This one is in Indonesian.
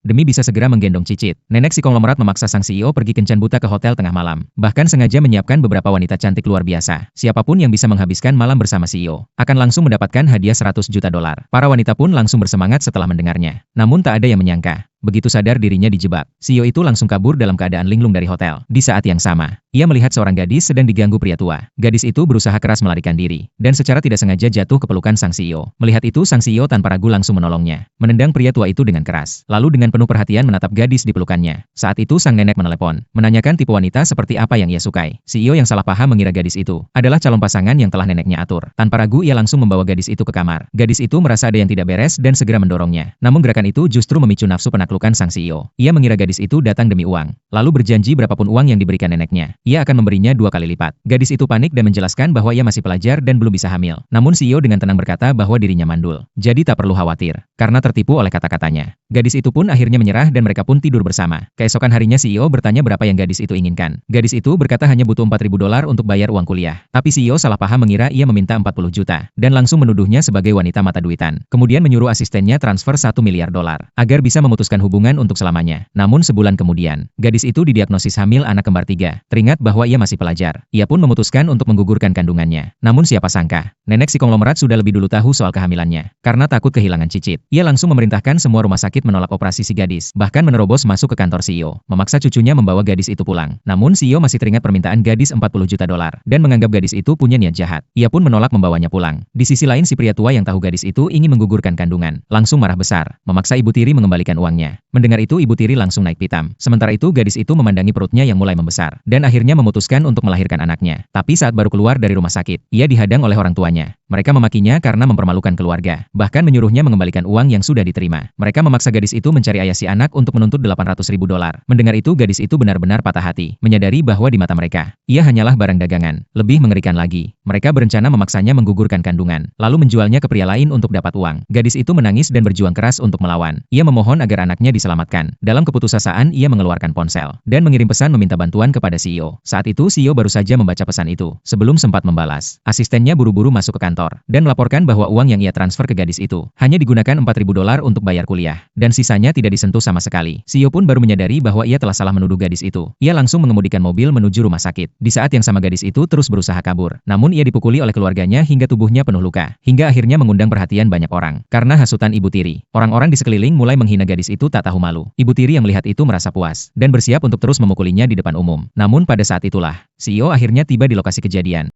demi bisa segera menggendong Cicit. Nenek si konglomerat memaksa sang CEO pergi kencan buta ke hotel tengah malam. Bahkan sengaja menyiapkan beberapa wanita cantik luar biasa. Siapapun yang bisa menghabiskan malam bersama CEO, akan langsung mendapatkan hadiah 100 juta dolar. Para wanita pun langsung bersemangat setelah mendengarnya. Namun tak ada yang menyangka. Begitu sadar dirinya dijebak, CEO itu langsung kabur dalam keadaan linglung dari hotel. Di saat yang sama, ia melihat seorang gadis sedang diganggu pria tua. Gadis itu berusaha keras melarikan diri, dan secara tidak sengaja jatuh ke pelukan sang CEO. Melihat itu sang CEO tanpa ragu langsung menolongnya, menendang pria tua itu dengan keras. Lalu dengan penuh perhatian menatap gadis di pelukannya. Saat itu sang nenek menelepon, menanyakan tipe wanita seperti apa yang ia sukai. CEO yang salah paham mengira gadis itu adalah calon pasangan yang telah neneknya atur. Tanpa ragu ia langsung membawa gadis itu ke kamar. Gadis itu merasa ada yang tidak beres dan segera mendorongnya. Namun gerakan itu justru memicu nafsu penaklukan sang CEO. Ia mengira gadis itu datang demi uang, lalu berjanji berapapun uang yang diberikan neneknya, ia akan memberinya 2 kali lipat. Gadis itu panik dan menjelaskan bahwa ia masih pelajar dan belum bisa hamil. Namun CEO dengan tenang berkata bahwa dirinya mandul, jadi tak perlu khawatir, karena tertipu oleh kata-katanya. Gadis itu pun akhirnya menyerah dan mereka pun tidur bersama. Keesokan harinya CEO bertanya berapa yang gadis itu inginkan. Gadis itu berkata hanya butuh 4.000 dolar untuk bayar uang kuliah. Tapi CEO salah paham mengira ia meminta 40 juta, dan langsung menuduhnya sebagai wanita mata duitan. Kemudian menyuruh asistennya transfer 1 miliar dolar, agar bisa memutuskan hubungan untuk selamanya. Namun sebulan kemudian, gadis itu didiagnosis hamil anak kembar 3. Teringat bahwa ia masih pelajar, ia pun memutuskan untuk menggugurkan kandungannya. Namun siapa sangka, nenek si konglomerat sudah lebih dulu tahu soal kehamilannya. Karena takut kehilangan Cicit, ia langsung memerintahkan semua rumah sakit menolak operasi si gadis, bahkan menerobos masuk ke kantor CEO, memaksa cucunya membawa gadis itu pulang. Namun CEO masih teringat permintaan gadis 40 juta dolar, dan menganggap gadis itu punya niat jahat. Ia pun menolak membawanya pulang. Di sisi lain si pria tua yang tahu gadis itu ingin menggugurkan kandungan, langsung marah besar, memaksa ibu tiri mengembalikan uangnya. Mendengar itu ibu tiri langsung naik pitam. Sementara itu gadis itu memandangi perutnya yang mulai membesar, dan akhirnya memutuskan untuk melahirkan anaknya. Tapi saat baru keluar dari rumah sakit, ia dihadang oleh orang tuanya. Mereka memakinya karena mempermalukan keluarga, bahkan menyuruhnya mengembalikan uang yang sudah diterima. Mereka memaksa gadis itu mencari ayah si anak untuk menuntut 800.000 dolar. Mendengar itu gadis itu benar-benar patah hati, menyadari bahwa di mata mereka, ia hanyalah barang dagangan. Lebih mengerikan lagi, mereka berencana memaksanya menggugurkan kandungan, lalu menjualnya ke pria lain untuk dapat uang. Gadis itu menangis dan berjuang keras untuk melawan. Ia memohon agar anaknya diselamatkan. Dalam keputusasaan ia mengeluarkan ponsel, dan mengirim pesan meminta bantuan kepada CEO. Saat itu CEO baru saja membaca pesan itu, sebelum sempat membalas. Asistennya buru-buru masuk ke kantor, dan melaporkan bahwa uang yang ia transfer ke gadis itu, hanya digunakan 4.000 dolar untuk bayar kuliah, dan sisanya tidak disentuh sama sekali. CEO pun baru menyadari bahwa ia telah salah menuduh gadis itu. Ia langsung mengemudikan mobil menuju rumah sakit. Di saat yang sama gadis itu terus berusaha kabur, namun ia dipukuli oleh keluarganya hingga tubuhnya penuh luka, hingga akhirnya mengundang perhatian banyak orang. Karena hasutan ibu tiri, orang-orang di sekeliling mulai menghina gadis itu tak tahu malu. Ibu tiri yang melihat itu merasa puas, dan bersiap untuk terus memukulinya di depan umum. Namun pada saat itulah, CEO akhirnya tiba di lokasi kejadian.